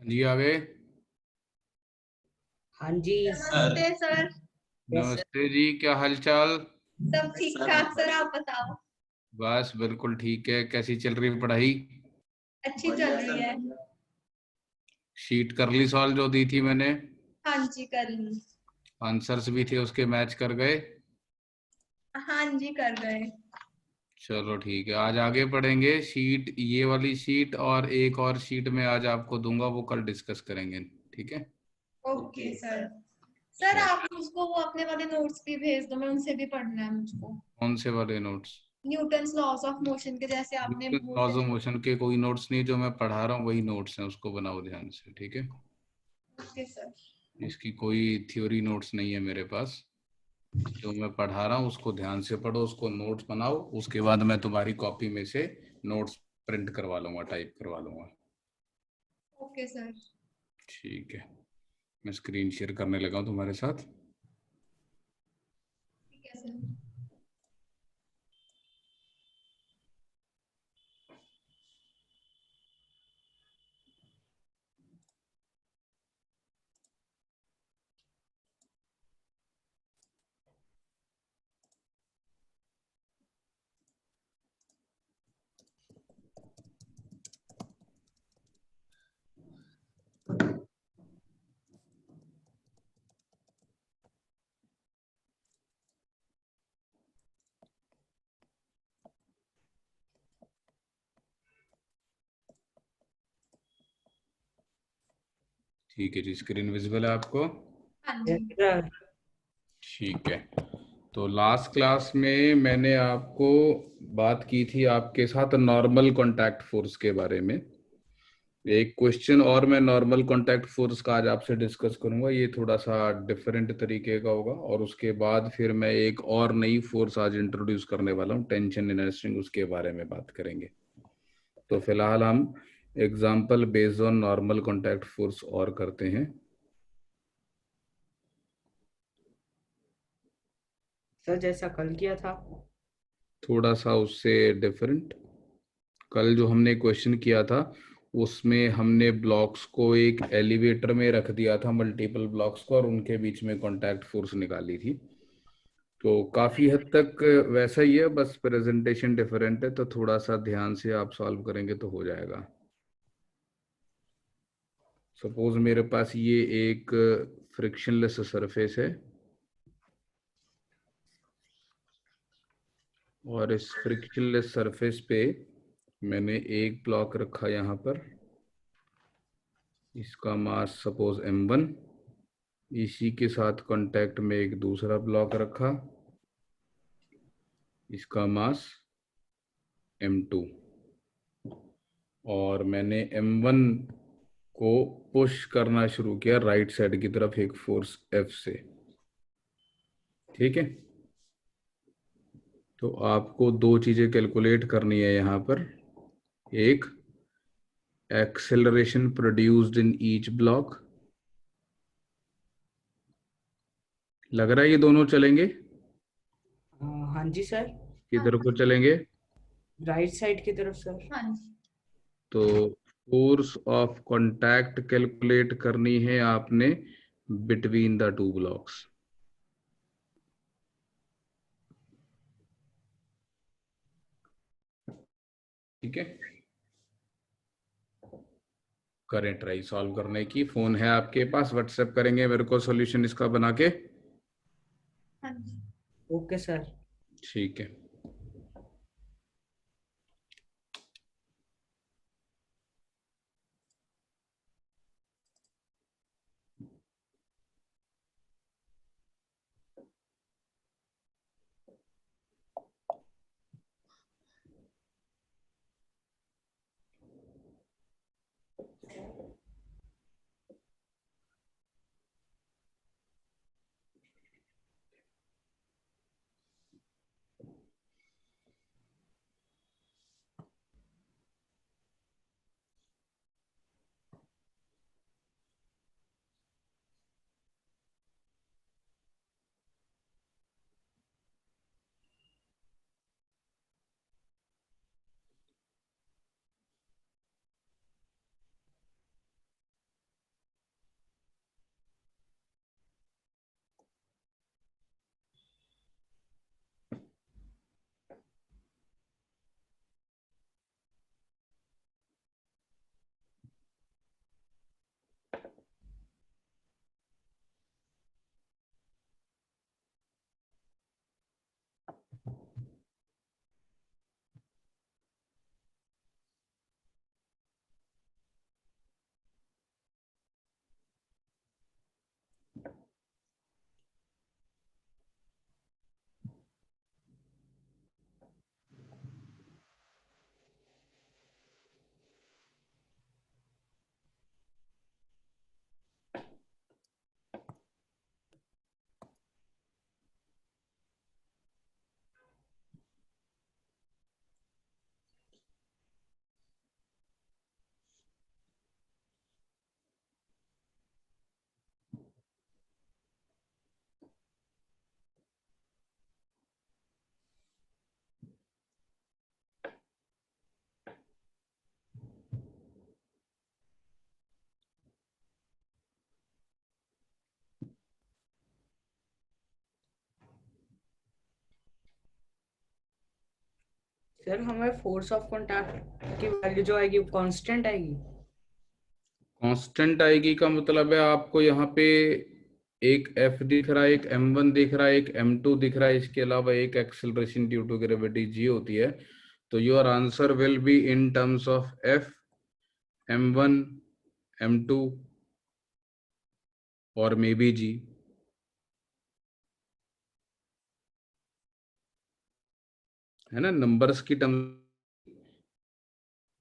जी आ गए। हाँ जी नमस्ते सर। नमस्ते जी, क्या हालचाल? सब ठीक ठाक सर, आप बताओ। बस बिल्कुल ठीक है। कैसी चल रही है पढ़ाई? अच्छी चल रही है। शीट कर ली सॉल्व जो दी थी मैंने? हाँ जी कर ली। आंसर्स भी थे उसके, मैच कर गए? हाँ जी कर गए। चलो ठीक है, आज आगे पढ़ेंगे। शीट, ये वाली शीट और एक और शीट में आज आपको दूंगा, वो कल डिस्कस करेंगे। ठीक है। Okay sir. सर चलो, आप मुझको वो अपने वाले नोट्स भी भेज दो, मैं उनसे भी पढ़ना है मुझको। कौन से वाले notes? Newton's laws of motion के जैसे आपने वो लॉज ऑफ मोशन के कोई नोट्स नहीं, जो मैं पढ़ा रहा हूँ वही नोट्स हैं, उसको बनाओ ध्यान से। ठीक है। Okay sir. इसकी कोई थ्योरी नोट्स नहीं है मेरे पास। जो मैं पढ़ा रहा हूँ उसको ध्यान से पढ़ो, उसको नोट्स बनाओ। उसके बाद मैं तुम्हारी कॉपी में से नोट्स प्रिंट करवा लूंगा, टाइप करवा लूंगा। Okay sir. ठीक है, मैं स्क्रीन शेयर करने लगा हूँ तुम्हारे साथ। ठीक है सर। ठीक है जी, स्क्रीन विजिबल है आपको? हाँ यस जी। सर। ठीक है। तो लास्ट क्लास में मैंने आपको बात की थी आपके साथ नॉर्मल कॉन्टैक्ट फोर्स के बारे में। एक क्वेश्चन और मैं नॉर्मल कॉन्टैक्ट फोर्स का आज आपसे डिस्कस करूंगा। ये थोड़ा सा डिफरेंट तरीके का होगा, और उसके बाद फिर मैं एक और नई फोर्स आज इंट्रोड्यूस करने वाला हूँ, टेंशन इनर्शिंग, उसके बारे में बात करेंगे। तो फिलहाल हम example based on normal contact force और करते हैं। सर जैसा कल किया था। थोड़ा सा उससे डिफरेंट। कल जो हमने क्वेश्चन किया था उसमें हमने ब्लॉक्स को एक एलिवेटर में रख दिया था, मल्टीपल ब्लॉक्स को, और उनके बीच में कॉन्टैक्ट फोर्स निकाली थी। तो काफी हद तक वैसा ही है, बस प्रेजेंटेशन डिफरेंट है। तो थोड़ा सा ध्यान से आप सॉल्व करेंगे तो हो जाएगा। सपोज मेरे पास ये एक फ्रिक्शनलेस सरफेस है, और इस फ्रिक्शनलेस सरफेस पे मैंने एक ब्लॉक रखा यहाँ पर। इसका मास सपोज m1। इसी के साथ कांटेक्ट में एक दूसरा ब्लॉक रखा, इसका मास m2। और मैंने m1 को पुश करना शुरू किया राइट साइड की तरफ एक फोर्स F से। ठीक है। तो आपको दो चीजें कैलकुलेट करनी है यहाँ पर। एक, acceleration produced in each block. लग रहा है ये दोनों चलेंगे? हाँ जी सर। किधर को चलेंगे? राइट साइड की तरफ सर। हाँ जी। तो फोर्स ऑफ कांटेक्ट कैलकुलेट करनी है आपने बिटवीन द टू ब्लॉक्स। ठीक है। करें ट्राई सॉल्व करने की। फोन है आपके पास, व्हाट्सएप करेंगे मेरे को सॉल्यूशन इसका बना के? हाँ जी। Okay sir. ठीक है। सर हमें फोर्स ऑफ कांटेक्ट की वैल्यू जो आएगी वो कांस्टेंट आएगी। कांस्टेंट आएगी का मतलब है आपको यहाँ पे एक F दिख रहा है, एक m1 दिख रहा है, एक m2 दिख रहा है, इसके अलावा एक acceleration due to gravity g होती है। तो your answer will be in terms of F, m1, m2 और मे बी g। है ना, नंबर्स की टर्म,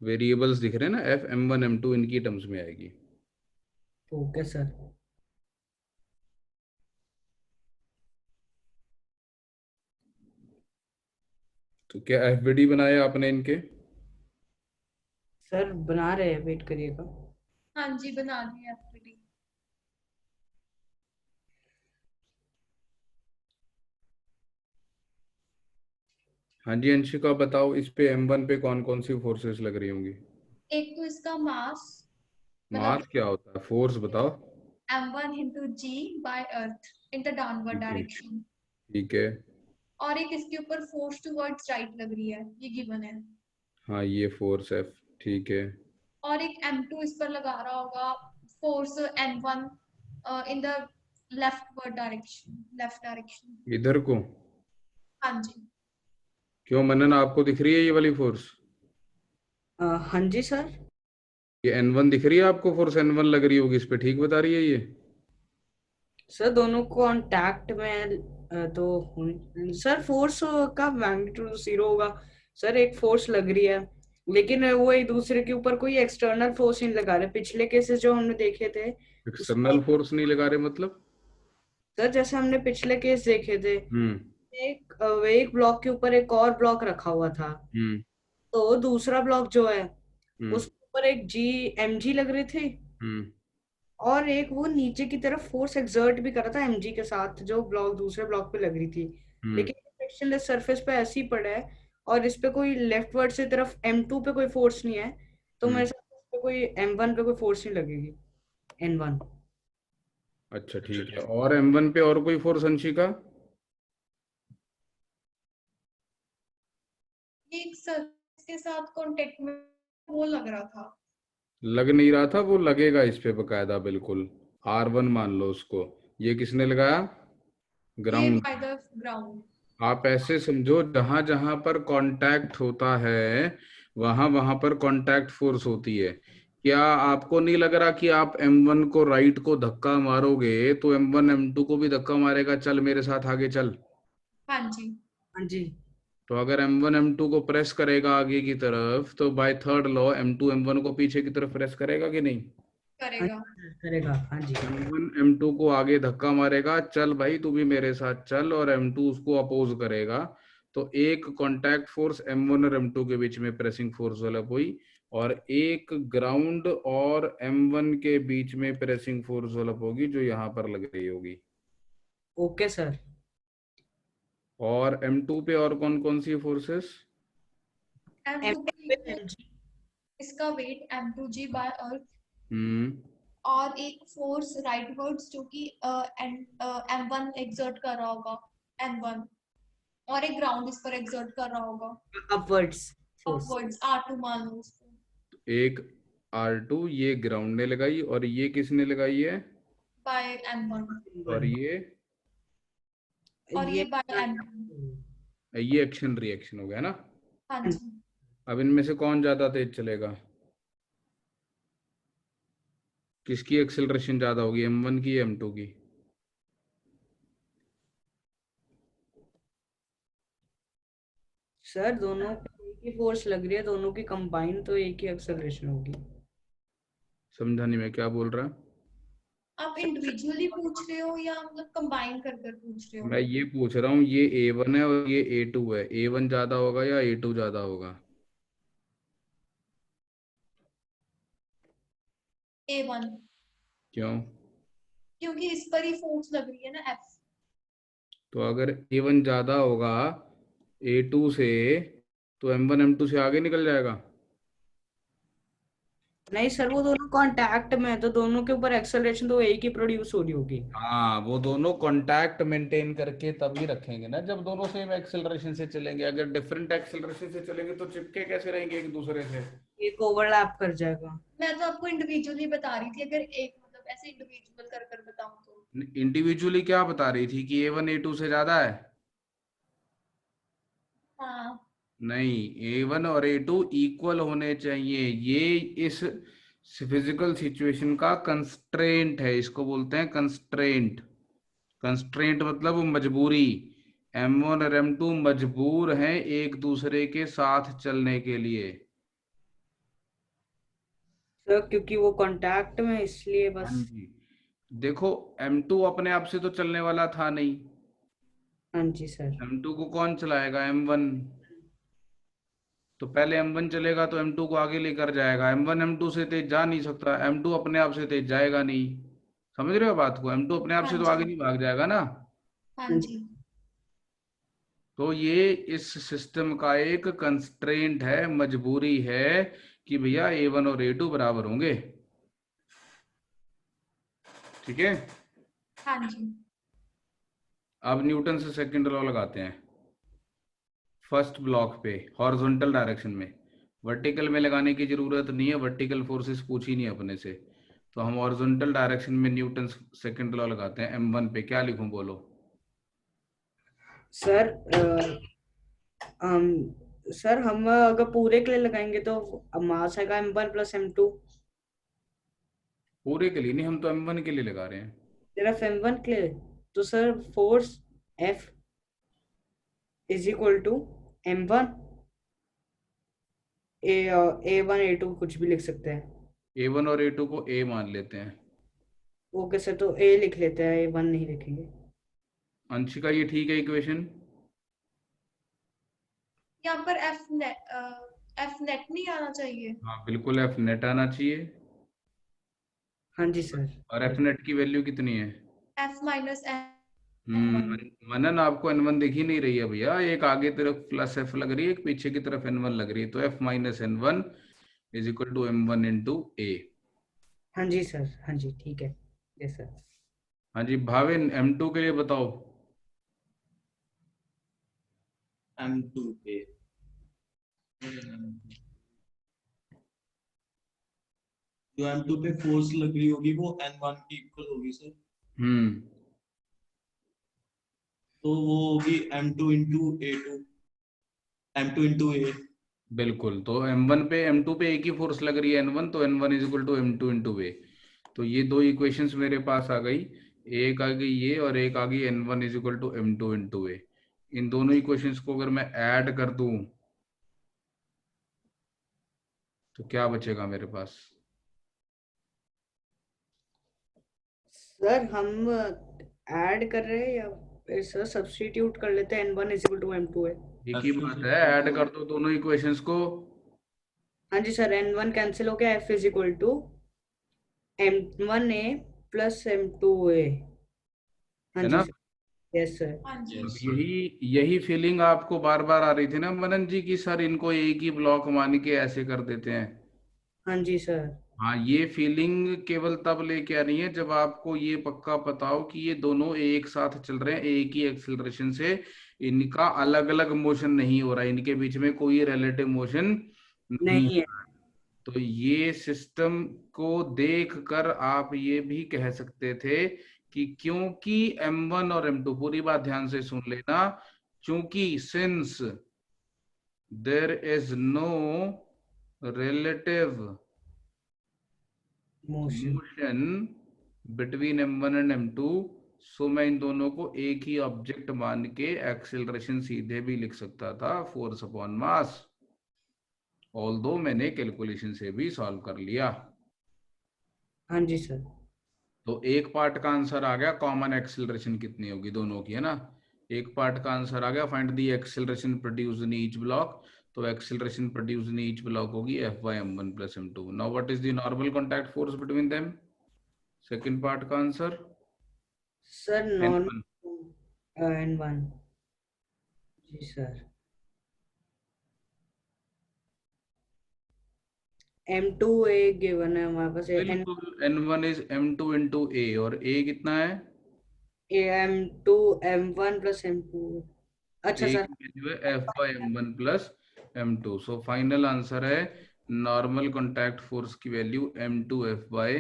वेरिएबल्स दिख रहे हैं ना, F, m1, m2 इनकी टर्म्स में आएगी। Okay sir. तो क्या FBD बनाया आपने इनके? सर बना रहे हैं, वेट करिएगा। हाँ जी, बना दी एफपीडी। हाँ जी अंशिका बताओ, इस पे m1 पे कौन कौन सी फोर्सेस लग रही होंगी? एक तो इसका मास, मतलब मास क्या होता है, फोर्स बताओ। m1 into g by earth in the downward ठीक है, direction। ठीक है। और एक इसके ऊपर फोर्स टुवर्ड्स राइट लग रही है, ये गिवन है। हाँ ये फोर्स F, ठीक है। और एक m2 इस पर लगा रहा होगा, force n1 in the leftward direction, left direction. इधर को? हाँ जी। क्यों मनन, आपको दिख रही है ये वाली फोर्स? हाँ जी सर। ये N1 दिख रही है आपको, फोर्स N1 लग रही होगी इस पे, ठीक बता रही है ये? सर दोनों कांटेक्ट में सर फोर्स का मैग्नीट्यूड जीरो होगा। सर एक फोर्स लग रही है, लेकिन वो एक दूसरे के ऊपर कोई एक्सटर्नल फोर्स नहीं लगा रहे। पिछले केसेस जो हमने देखे थे उसमें एक्सटर्नल फोर्स नहीं लगा रहे मतलब? सर जैसे हमने पिछले केस देखे थे, हम्म। एक ब्लॉक के ऊपर एक और ब्लॉक रखा हुआ था। हम्म। तो दूसरा ब्लॉक जो है हम्म। उसके ऊपर एक mg लग रही थी, हम्म। और एक वो नीचे की तरफ फोर्स एक्सर्ट भी कर रहा था mg के साथ, जो ब्लॉक दूसरे ब्लॉक पे लग रही थी। हम्म। लेकिन फ्रिक्शनलेस सरफेस पे ऐसे ही पड़ा है, और इस पे कोई लेफ्टवर्ड से तरफ m2 पे कोई फोर्स नहीं है। तो हम्म। मेरे साथ इस पे कोई m1 पे कोई फोर्स नहीं लगेगी, n1। अच्छा ठीक है, और M1 पे और कोई फोर्स अंशिका? ये एक सर्फेस के साथ कांटेक्ट में वो लग रहा था। लग नहीं रहा था, वो लगेगा इस पे बकायदा बिल्कुल। R1 मान लो उसको। ये किसने लगाया? ये ग्राउंड। By the ground. आप ऐसे समझो, जहां जहां पर कांटेक्ट होता है वहां वहां पर कांटेक्ट फोर्स होती है। क्या आपको नहीं लग रहा कि आप M1 को राइट को धक्का मारोगे तो M1 M2 को भी धक्का मारेगा, चल मेरे साथ आगे चल? हाँ जी। हाँ जी। तो अगर M1 M2 को प्रेस करेगा आगे की तरफ, तो by third law M2 M1 को पीछे की तरफ प्रेस करेगा कि नहीं? हाँ करेगा। जी करेगा, हाँ जी। M1 M2 को आगे धक्का मारेगा, चल भाई तू भी मेरे साथ चल, और M2 उसको अपोज करेगा। तो एक कांटेक्ट फोर्स M1 और M2 के बीच में प्रेसिंग फोर्स डेवलप हुई, और एक ग्राउंड और M1 के बीच में प्रेसिंग फोर्स डेवलप होगी, जो यहाँ पर लग रही होगी। Okay sir. और M2 पे और कौन कौन सी फोर्सेस? m2 m2 पे पे mg। इसका वेट m2g बाय अर्थ। हम्म। और एक फोर्स राइटवर्ड्स जो कि m1 एक्सर्ट कर रहा होगा, n1। और एक ग्राउंड इस पर एक्सर्ट कर रहा होगा, अपवर्ड्स फोर्स। अपवर्ड्स r2 मान लो उसको। एक R2 ये ग्राउंड ने लगाई, और ये किसने लगाई है? Bye m1। और और ये ये बाय m2। ये एक्शन रिएक्शन हो गया ना? हाँ जी। अब इनमें से कौन ज्यादा तेज चलेगा? किसकी एक्सेलरेशन ज्यादा होगी, M1 की या M2 की? सर दोनों पे एक ही फोर्स लग रही है, दोनों की कंबाइन तो एक ही एक्सेलरेशन होगी। समझा नहीं मैं क्या बोल रहा। आप इंडिविजुअली पूछ रहे हो या मतलब कंबाइन कर कर पूछ रहे हो? मैं ये पूछ रहा हूँ, ये A1 है और ये A2 है, A1 ज्यादा होगा या A2 ज्यादा होगा? a1। क्यों? क्योंकि इस पर ही फोर्स लग रही है ना, f। तो अगर A1 ज्यादा होगा A2 से, तो M1 M2 से आगे निकल जाएगा। नहीं सर, वो दोनों कांटेक्ट में है तो दोनों के ऊपर एक्सेलरेशन तो एक ही प्रोड्यूस हो रही होगी। हाँ, वो दोनों कांटेक्ट मेंटेन करके तभी रखेंगे ना, जब दोनों सेम एक्सेलरेशन से चलेंगे। अगर डिफरेंट एक्सेलरेशन से चलेंगे तो चिपके कैसे रहेंगे एक दूसरे से? एक ओवरलैप कर जाएगा। मैं तो आपको इंडिविजुअली बता रही थी, अगर एक मतलब ऐसे इंडिविजुअल कर कर बताऊं तो। इंडिविजुअली क्या बता रही थी कि A1 A2 से ज्यादा है? हाँ। नहीं, A1 और A2 इक्वल होने चाहिए। ये इस फिजिकल सिचुएशन का कंस्ट्रेंट है, इसको बोलते हैं कंस्ट्रेंट। कंस्ट्रेंट मतलब मजबूरी। M1 और M2 मजबूर हैं एक दूसरे के साथ चलने के लिए। सर क्योंकि वो कांटेक्ट में है, इसलिए हाँ बस। जी। देखो, M2 अपने आप से तो चलने वाला था नहीं। हाँ जी सर। M2 को कौन चलाएगा? M1। तो पहले M1 चलेगा तो M2 को आगे लेकर जाएगा। M1 M2 से तेज जा नहीं सकता, M2 अपने आप से तेज जाएगा नहीं। समझ रहे हो बात को? M2 अपने आप हाँ से तो आगे जी। नहीं भाग जाएगा ना। हाँ हाँ जी। जी। तो ये इस सिस्टम का एक कंस्ट्रेंट है, मजबूरी है कि भैया A1 और A2 बराबर होंगे। ठीक है। हाँ जी। अब न्यूटन से सेकंड लॉ लगाते हैं। फर्स्ट ब्लॉक पे हॉरिजॉन्टल डायरेक्शन में, वर्टिकल में लगाने की जरूरत नहीं है, वर्टिकल फोर्सेस पूछी नहीं अपने से। तो हम हॉरिजॉन्टल डायरेक्शन में न्यूटन सेकंड लॉ लगाते हैं। M1 पे क्या लिखूं, बोलो? सर हम सर हम अगर पूरे के लिए लगाएंगे तो मास आएगा M1 + M2। पूरे के लिए नहीं, हम तो M1 के लिए लगा रहे हैं। सिर्फ M1 के लिए। तो sir force F = M1 A1 A2 कुछ भी लिख सकते हैं। A1 और A2 को A मान लेते हैं। ओके सर, तो A लिख लेते हैं, A1 नहीं लिखेंगे। अंशिका, ये ठीक है इक्वेशन? यहाँ पर एफ नेट नहीं आना चाहिए। हाँ बिल्कुल, F नेट आना चाहिए। हाँ जी सर। और F नेट की वैल्यू कितनी है? F minus N one. Manan, आपको N1 दिख ही नहीं रही है भैया। एक आगे तरफ प्लस F लग रही है, एक पीछे की तरफ N1 लग रही है। तो F-N1 = M1 × A। हाँ जी सर। हाँ जी ठीक है। Yes sir. हाँ जी भाविन, M2 के लिए बताओ। M2 पे जो M2 पे फोर्स लग रही होगी वो N1 की इक्वल होगी सर। हम्म तो वो होगी M2 × A। बिल्कुल। तो M1 पे M2 पे एक ही फोर्स लग रही है, N1, तो N1 = M2 × A। तो ये दो इक्वेशंस मेरे पास आ गई। एक आ गई ये, और एक आ गई N1 = M2 × A। इन दोनों इक्वेशंस को अगर मैं ऐड कर दूं तो क्या बचेगा मेरे पास? सर हम ऐड कर रहे हैं या फिर सर सब्स्टिट्यूट कर लेते हैं, N1 = M2 है। एक ही बात है, ऐड कर दो दोनों इक्वेशंस को। हाँ जी सर, N1 कैंसिल हो गया, F = M1A + M2A। हाँ है जी ना? सर। Yes sir. हाँ जी। अब यस सर। यही फीलिंग आपको बार बार आ रही थी ना मनन जी, की सर इनको एक ही ब्लॉक मान के ऐसे कर देते हैं। हाँ जी सर। हाँ, ये फीलिंग केवल तब लेके आनी है जब आपको ये पक्का पता हो कि ये दोनों एक साथ चल रहे हैं, एक ही एक्सिलरेशन से। इनका अलग अलग मोशन नहीं हो रहा है, इनके बीच में कोई रिलेटिव मोशन नहीं नहीं हो है। रहा है। तो ये सिस्टम को देख कर आप ये भी कह सकते थे कि क्योंकि M1 और M2, पूरी बात ध्यान से सुन लेना, क्योंकि since there is no relative motion. Motion between M1 and M2, so मैं इन दोनों को एक ही ऑब्जेक्ट मान के एक्सेलरेशन सीधे भी लिख सकता था, फोर्स अपॉन मास। ऑल दो मैंने कैलकुलेशन से भी सॉल्व कर लिया। हाँ जी सर। तो एक पार्ट का आंसर आ गया, कॉमन एक्सेलरेशन कितनी होगी दोनों की, है ना? एक पार्ट का आंसर आ गया, find the acceleration produced in each block. तो acceleration produced in each block होगी F/M1 + M2। Now what is the normal contact force between them? Second part का answer sir N1। Normal N1। जी sir. M2A given है हमारे पास, बिल्कुल, N1 is M2 into A, और A कितना है? M2 M1 plus M2। अच्छा A सर। की वैल्यू है F by M1 plus M2। So final answer है नॉर्मल कॉन्टैक्ट फोर्स की value M2F by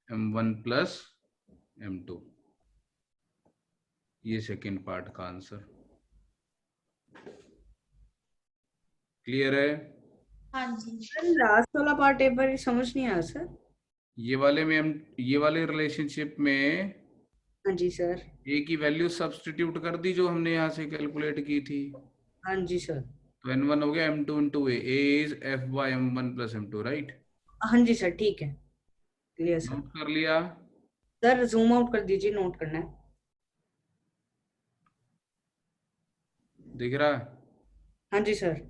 M1 plus M2। ये सेकेंड पार्ट का आंसर क्लियर है? हाँ जी। लास्ट वाला पार्ट एक बार समझ नहीं आया सर। ये वाले रिलेशनशिप में हाँ जी सर। A की वैल्यू सब्स्टिट्यूट कर दी जो हमने यहाँ से कैलकुलेट की थी, हाँ जी सर। तो N1 हो गया M2 into A is F by M1 plus M2, right? हाँ जी सर, ठीक है, क्लियर सर। नोट कर लिया? सर जूम आउट कर दीजिए, नोट करना है। दिख रहा है? हाँ जी sir.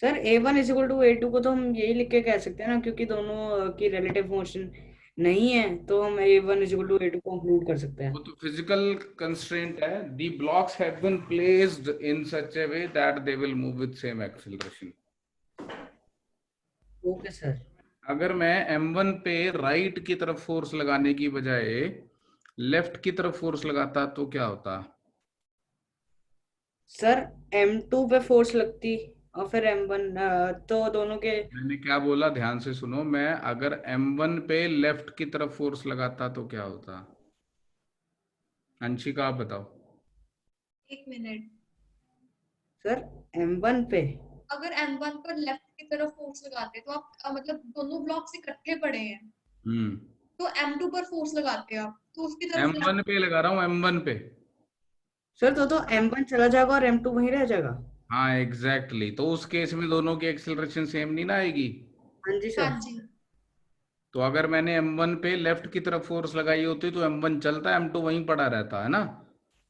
Sir A1 is equal to A2 को तो हम यही लिख के कह सकते हैं ना, क्योंकि दोनों की रिलेटिव मोशन नहीं है, तो हम A1 is equal to A2 को कंक्लूड कर सकते हैं। वो तो फिजिकल कंस्ट्रेंट है। The blocks have been placed in such a way that they will move with same acceleration. Okay sir. अगर मैं M1 पे राइट की तरफ फोर्स लगाने की बजाय लेफ्ट की तरफ फोर्स लगाता तो क्या होता? सर M2 पे फोर्स लगती और फिर M1, तो दोनों के। मैंने क्या बोला, ध्यान से सुनो। मैं अगर M1 पे लेफ्ट की तरफ फोर्स लगाता तो क्या होता? अंशिका आप बताओ। एक मिनट। सर M1 पे। अगर M1 पर लेफ्ट की तरफ फोर्स लगाते तो आप मतलब दोनों ब्लॉक्स इकट्ठे पड़े हैं, हम्म। तो M2 पर फोर्स लगाते आप तो उसकी तरफ M1 पे लगा रहा हूँ, M1 पे। सर तो M1 चला जाएगा और M2 वहीं रह जाएगा। हाँ एग्जैक्टली, तो उस केस में दोनों की एक्सेलरेशन सेम नहीं ना आएगी? हाँ जी हाँ सर। जी। तो अगर मैंने M1 पे लेफ्ट की तरफ फोर्स लगाई होती तो M1 चलता, M2 वहीं पड़ा रहता है ना?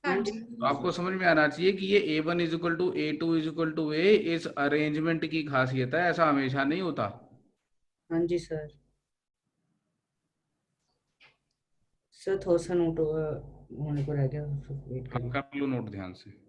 हाँ हाँ जी। जी। तो आपको समझ में आना चाहिए कि ये A1 is equal to A2 is equal to A इस अरेंजमेंट की खासियत है, ऐसा हमेशा नहीं होता। हाँ जी सर। सर थोड़ा सा नोट होने को रह गया, वेट हाँ करिए। कर लो नोट ध्यान से।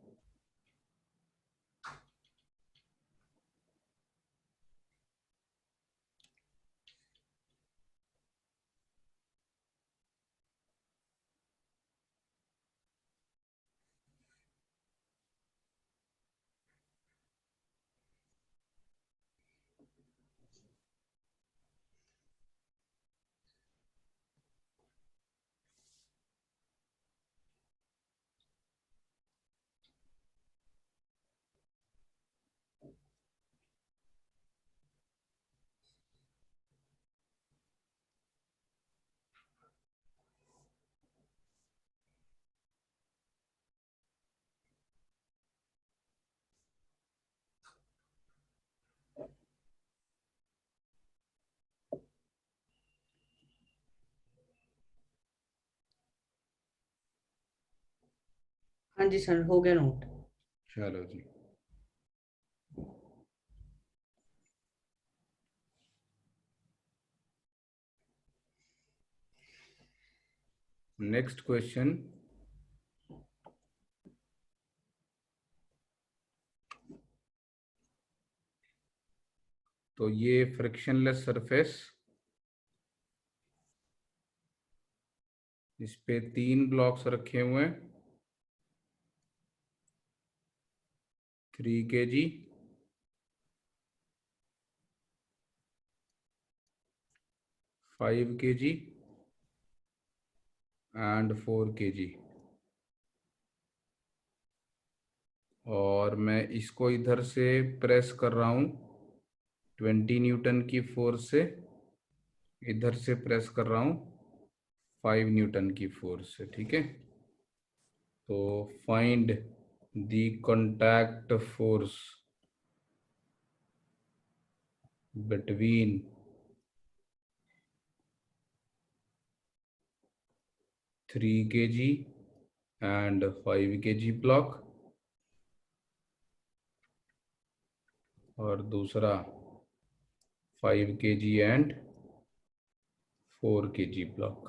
हाँ जी सर, हो गया नोट। चलो जी। Next question. तो ये फ्रिक्शनलेस सरफेस, इस पे 3 ब्लॉक्स रखे हुए हैं, 3 kg, 5 kg एंड 4 kg। और मैं इसको इधर से प्रेस कर रहा हूँ 20 न्यूटन की फोर्स से, इधर से प्रेस कर रहा हूँ 5 न्यूटन की फोर्स से, ठीक है? तो find the contact force between 3 kg and 5 kg block, और दूसरा 5 kg and 4 kg block.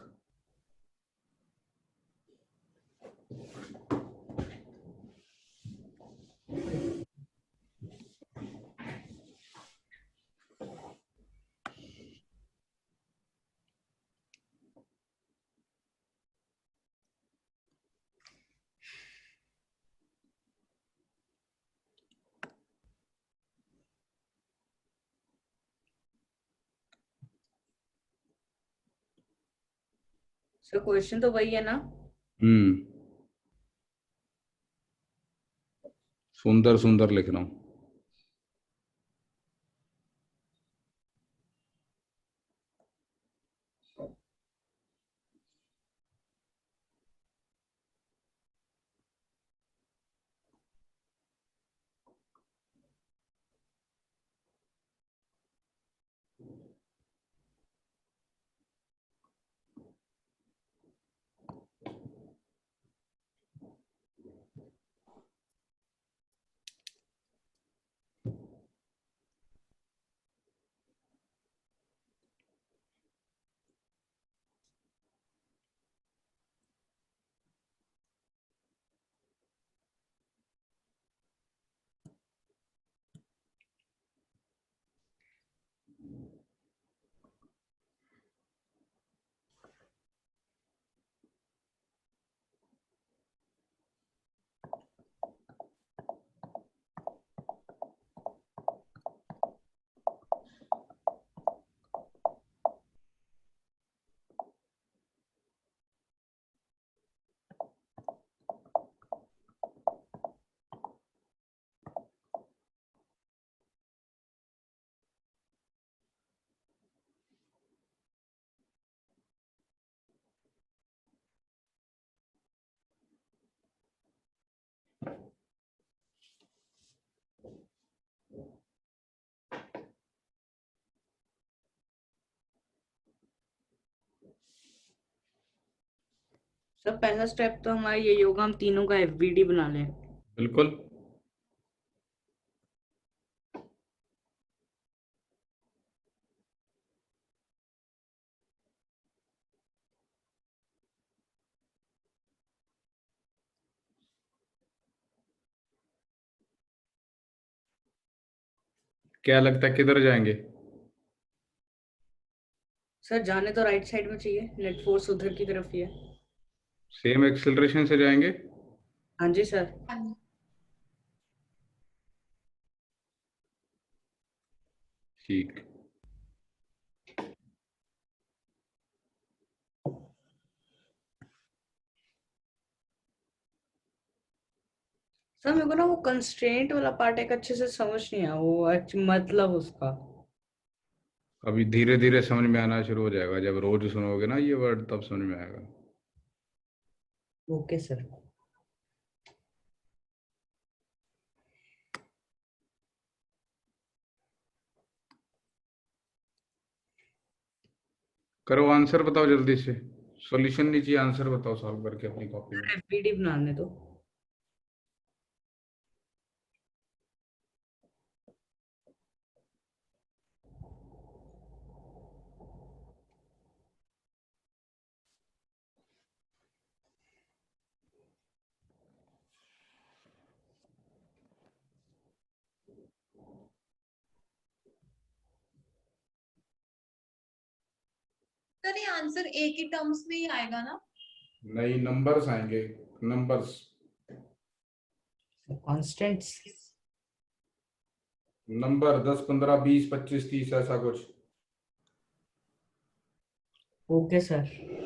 Sir question तो वही है ना? सुंदर सुंदर लिख रहा हूँ। सर पहला स्टेप तो हमारा यही होगा, हम तीनों का एफवीडी बना लें। बिल्कुल। क्या लगता है किधर जाएंगे? सर जाने तो राइट साइड में चाहिए, नेट फोर्स उधर की तरफ ही है। सेम एक्सेलरेशन से जाएंगे? हाँ जी सर। हाँ जी। ठीक। सर मेरे को ना वो कंस्ट्रेंट वाला पार्ट एक अच्छे से समझ नहीं आया, वो मतलब उसका। अभी धीरे धीरे समझ में आना शुरू हो जाएगा, जब रोज सुनोगे ना ये वर्ड तब समझ में आएगा। Okay sir. करो, आंसर बताओ जल्दी से। सॉल्यूशन नहीं चाहिए, आंसर बताओ सॉल्व करके अपनी कॉपी में। सर एफवीडी बनाने दो। सर ये आंसर ए के टर्म्स में ही आएगा ना? नहीं, नंबर्स आएंगे। नंबर्स। कॉन्स्टेंट्स। नंबर 10 15 20 25 30 ऐसा कुछ। Okay sir.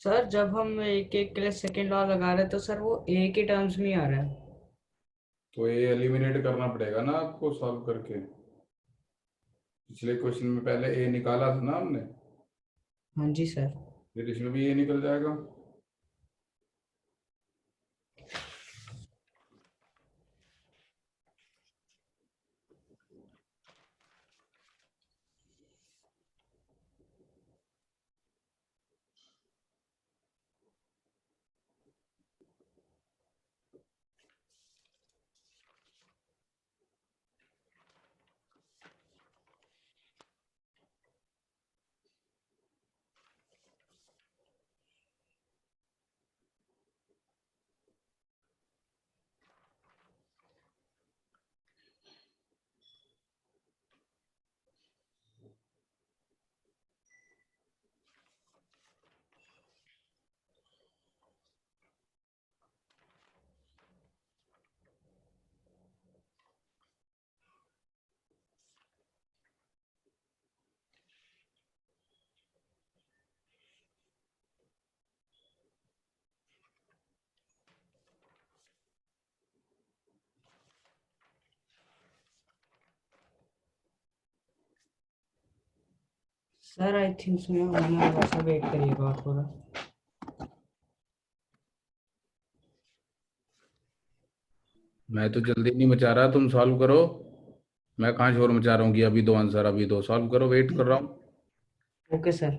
सर जब हम एक एक के लिए सेकेंड लॉ लगा रहे हैं तो सर वो ए के टर्म्स में ही आ रहा है। तो ये एलिमिनेट करना पड़ेगा ना आपको सॉल्व करके। पिछले क्वेश्चन में पहले ए निकाला था ना हमने। हाँ जी सर। फिर इसमें भी ए निकल जाएगा। सर आई थिंक सुनो होने वाला, सर वेट करिएगा थोड़ा। मैं तो जल्दी नहीं मचा रहा, तुम सॉल्व करो। मैं कहाँ शोर मचा रहा हूँ कि अभी दो आंसर, अभी दो, सॉल्व करो, वेट कर रहा हूँ। Okay sir.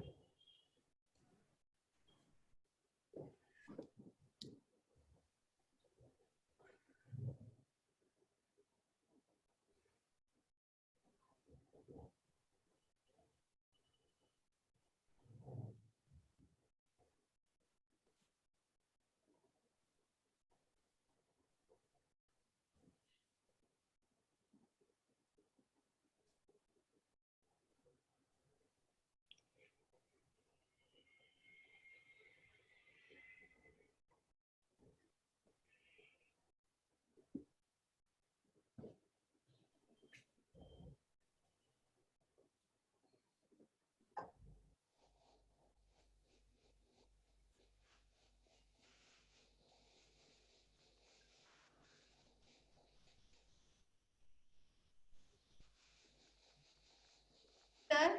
सर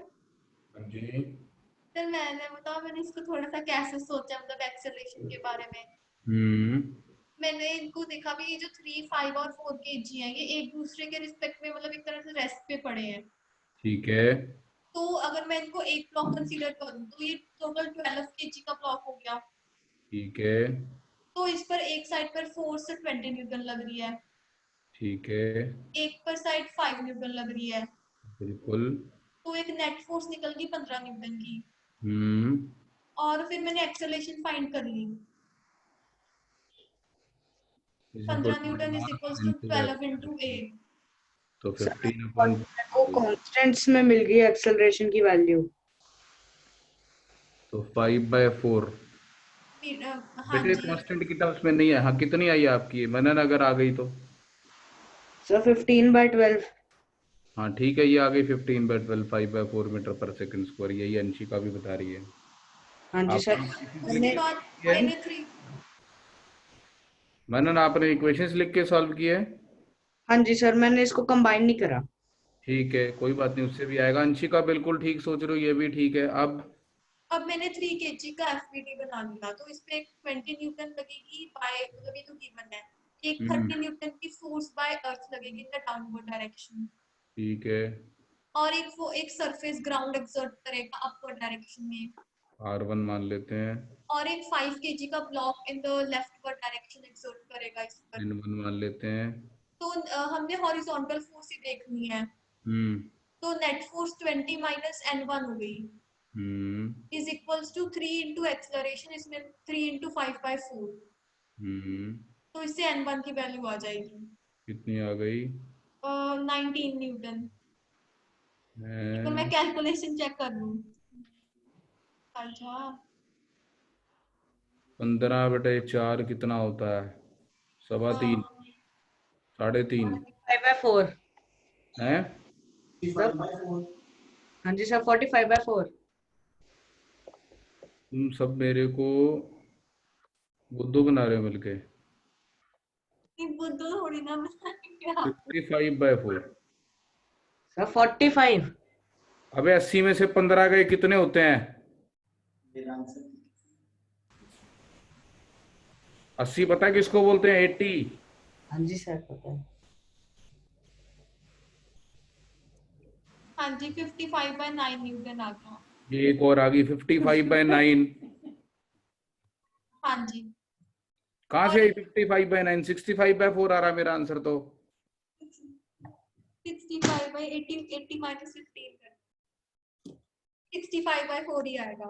जी। सर मैंने बताओ मैंने इसको थोड़ा सा कैसे सोचा, मतलब एक्सेलरेशन के बारे में। हम्म। मैंने इनको देखा भी, ये जो 3, 5 और 4 kg हैं, ये एक दूसरे के रिस्पेक्ट में मतलब एक तरह से रेस्ट पे पड़े हैं। ठीक है। तो अगर मैं इनको एक ब्लॉक कंसीडर करूँ तो ये टोटल 12 kg का ब्लॉक हो गया। ठीक है। तो इस पर एक साइड पर फोर्स 20 न्यूटन लग रही है, ठीक है। एक पर साइड 5 न्यूटन लग रही है। बिल्कुल। तो एक नेट फोर्स निकल गई 15 न्यूटन की। हम्म। और फिर मैंने एक्सेलरेशन फाइंड कर ली। Is equal 15 to Newton is equals to into 12 into X, 8। तो सर 15 और अपॉन मेरे को कांस्टेंट्स में मिल गई एक्सेलरेशन की वैल्यू। तो 5/4। हाँ बेटे जी कांस्टेंट की टर्म्स में नहीं है। हाँ, कितनी आई आपकी मनन, अगर आ गई तो? सर 15/12। हाँ ठीक है, ये आ गई 15/12, 5/4 मीटर पर सेकंड स्क्वायर, यही अंशिका भी बता रही है। हाँ जी सर। आपने इक्वेशंस लिख उसके मैंने के बाद solve किए हैं? मैंने 3। मनन, आपने इक्वेशंस लिख के सॉल्व किए हैं? हाँ जी सर, मैंने इसको कंबाइन नहीं करा। ठीक है, कोई बात नहीं, उससे भी आएगा। अंशिका बिल्कुल ठीक सोच रही हो, ये भी ठीक है। अब अब मैंने 3 kg का एफबीटी बना लिया, तो इस पे एक 20 न्यूटन लगेगी बाय, मतलब ये तो गिवन है। एक हम्म, 30 न्यूटन की फोर्स बाय अर्थ लगेगी इन द डाउनवर्ड डायरेक्शन। ठीक है। और एक सरफेस ग्राउंड एक्सर्ट करेगा अपवर्ड डायरेक्शन में। R1 मान लेते हैं। और एक 5 kg का block in the leftward direction exert करेगा इस पर। N1 मान लेते हैं। तो हमने हॉरिजॉन्टल फोर्स ही देखनी है। हम्म। तो नेट फोर्स 20 माइनस N1 हो गई, hmm. Is equals to 3 into acceleration, इसमें 3 इंटू 5/4। हम्म। तो इससे N1 की वैल्यू आ जाएगी कितनी आ गई? 19 न्यूटन। तो मैं हैं? कैलकुलेशन चेक कर लूं। अच्छा 15/4 कितना होता है? 3.25, 3.5। 45/4। है? सर हाँ जी सर, 45/4। तुम सब मेरे को बुद्धू बना रहे हो मिलके। बुद्धू थोड़ी ना बनाएंगे आप। 55/4। सर 45। अबे 80 में से 15 गए, कितने होते हैं? 80 पता है किसको बोलते हैं? 80। हाँ जी सर, पता है। हाँ जी 55/9 न्यूटन आ गया। ये एक और आ गई 55/9। हाँ जी। कहाँ और से 55/9? 65/4 आ रहा मेरा आंसर तो। 65/80, 80 माइनस 15 कर, 65/4 ही आएगा।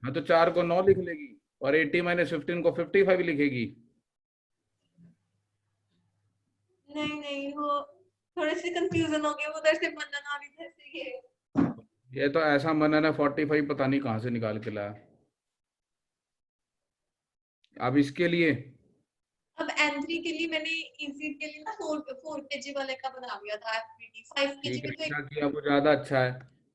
हाँ, तो 4 को 9 लिख लेगी, और 80 माइनस 15 को 55 लिखेगी। नहीं नहीं, वो थोड़े से कंफ्यूजन हो गए, उधर से बनना आ रही जैसे ये। ये तो ऐसा मनन है, 45 पता नहीं कहाँ से निकाल के लाया। अब इसके लिए अब N3 के लिए मैंने इजी के लिए ना 4 kg वाले का बना लिया था एफबीटी। 5 kg ठीक है, में तो अच्छा एक। किया, वो ज्यादा अच्छा है।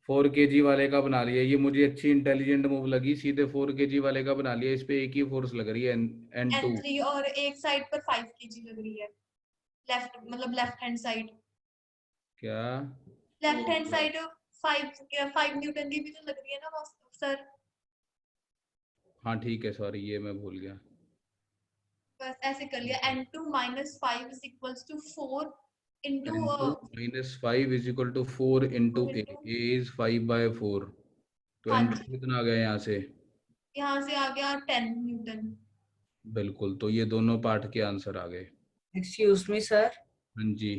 4 kg वाले का बना लिया, ये मुझे अच्छी इंटेलिजेंट मूव लगी। सीधे 4 kg वाले का बना लिया, इस पे एक ही फोर्स लग रही है, N2। N3 और एक साइड पर 5 kg लग रही है, लेफ्ट मतलब लेफ्ट हैंड साइड। क्या? लेफ्ट हैंड साइड 5 न्यूटन की भी तो लग रही है ना सर। हाँ ठीक है, सॉरी ये मैं भूल गया। बस ऐसे कर लिया, n2 - 5 is equals to 4 into n2 - 5 is equal to 4 into a is 5/4। तो हाँ n2 जी, कितना आ गया यहाँ से? यहाँ से आ गया 10 न्यूटन। बिल्कुल, तो ये दोनों पार्ट के आंसर आ गए। Excuse me sir. हाँ जी।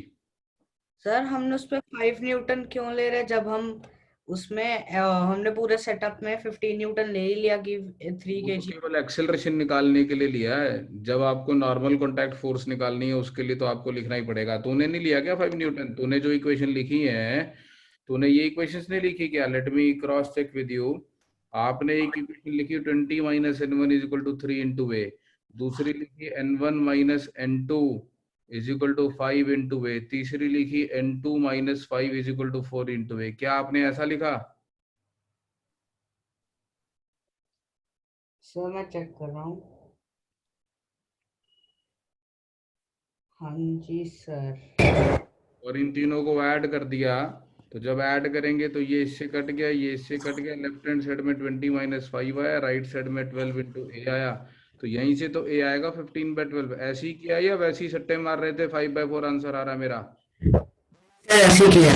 सर हमने उस पे 5 न्यूटन क्यों ले रहे हैं, जब हम उसमें हमने पूरे सेटअप में 15 न्यूटन ले ही लिया कि 3 वो तो kg। केवल एक्सेलरेशन निकालने के लिए लिया है। जब आपको नॉर्मल कॉन्टैक्ट फोर्स निकालनी है उसके लिए तो आपको लिखना ही पड़ेगा। तूने नहीं लिया क्या 5 न्यूटन? तूने जो इक्वेशन लिखी है, तूने ये इक्वेशंस नहीं लिखी क्या? Let me cross check with you. आपने एक इक्वेशन लिखी 20 - n1 is equal to 3 into A. दूसरी लिखी n1 - n2 is equal to 5 into A. तीसरी लिखी n2 - 5 is equal to 4 into A. क्या आपने ऐसा लिखा? सर मैं चेक कर रहा हूँ। हाँ जी सर। और इन तीनों को ऐड कर दिया। तो जब ऐड करेंगे तो ये इससे कट गया, ये इससे कट गया। लेफ्ट हैंड साइड में 20 - 5 आया, राइट साइड में 12 इंटू ए आया। तो यहीं से तो ए आएगा 15/12। ऐसे ही किया या वैसे ही सट्टे मार रहे थे? 5/4 आंसर आ रहा मेरा। ऐसे किया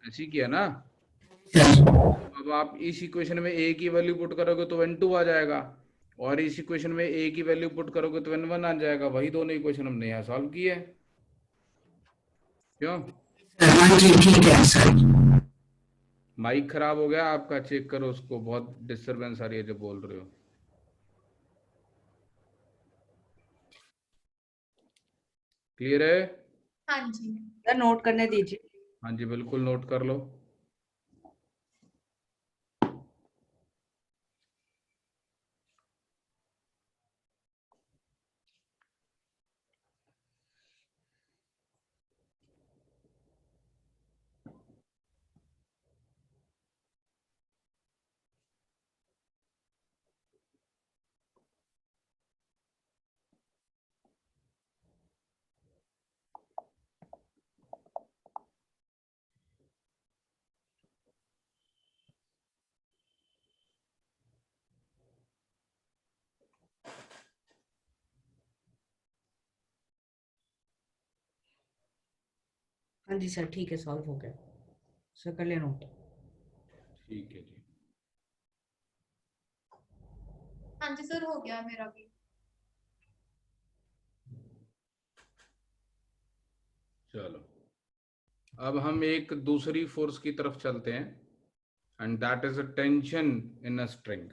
ऐसे ही किया ना? सर। अब आप इस इक्वेशन में ए की वैल्यू पुट करोगे तो n2 आ जाएगा, और इस इक्वेशन में ए की वैल्यू पुट करोगे तो n1 आ जाएगा। वही दोनों इक्वेशन हमने यहाँ सॉल्व की है। क्यों? हाँ जी ठीक है सर। माइक खराब हो गया आपका, चेक करो उसको, बहुत डिस्टरबेंस आ रही है जब बोल रहे हो। क्लियर है? हाँ जी। सर नोट करने दीजिए। हाँ जी बिल्कुल, नोट कर लो। हाँ जी सर ठीक है, सॉल्व हो गया। सर कर लिया नोट। ठीक है जी। हाँ जी सर, हो गया मेरा भी। चलो, अब हम एक दूसरी फोर्स की तरफ चलते हैं, and that is a tension in a string.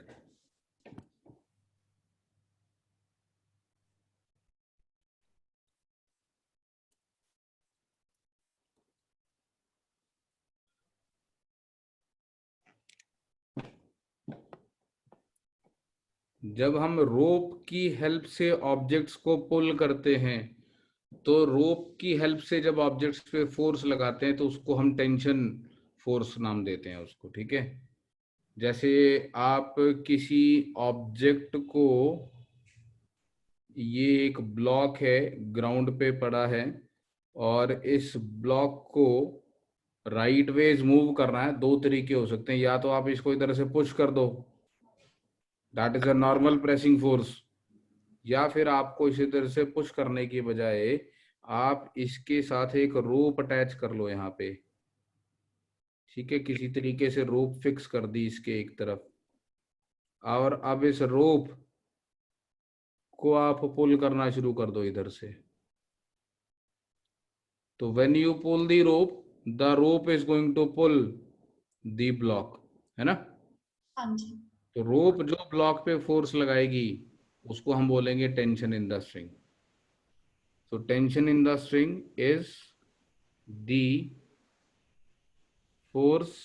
जब हम रोप की हेल्प से ऑब्जेक्ट्स को पुल करते हैं, तो रोप की हेल्प से जब ऑब्जेक्ट्स पे फोर्स लगाते हैं तो उसको हम टेंशन फोर्स नाम देते हैं उसको। ठीक है? जैसे आप किसी ऑब्जेक्ट को, ये एक ब्लॉक है, ग्राउंड पे पड़ा है, और इस ब्लॉक को राइट वेज मूव करना है। दो तरीके हो सकते हैं, या तो आप इसको इधर से पुश कर दो, that is a normal pressing force, या फिर आपको इस इधर से पुश करने की बजाय आप इसके साथ एक रोप अटैच कर लो यहाँ पे। ठीक है? किसी तरीके से रोप फिक्स कर दी इसके एक तरफ, और अब इस रोप को आप पुल करना शुरू कर दो इधर से। तो when you pull the rope is going to pull the block, है ना? हाँ जी। तो रोप जो ब्लॉक पे फोर्स लगाएगी उसको हम बोलेंगे tension in the string. So tension in the string is the force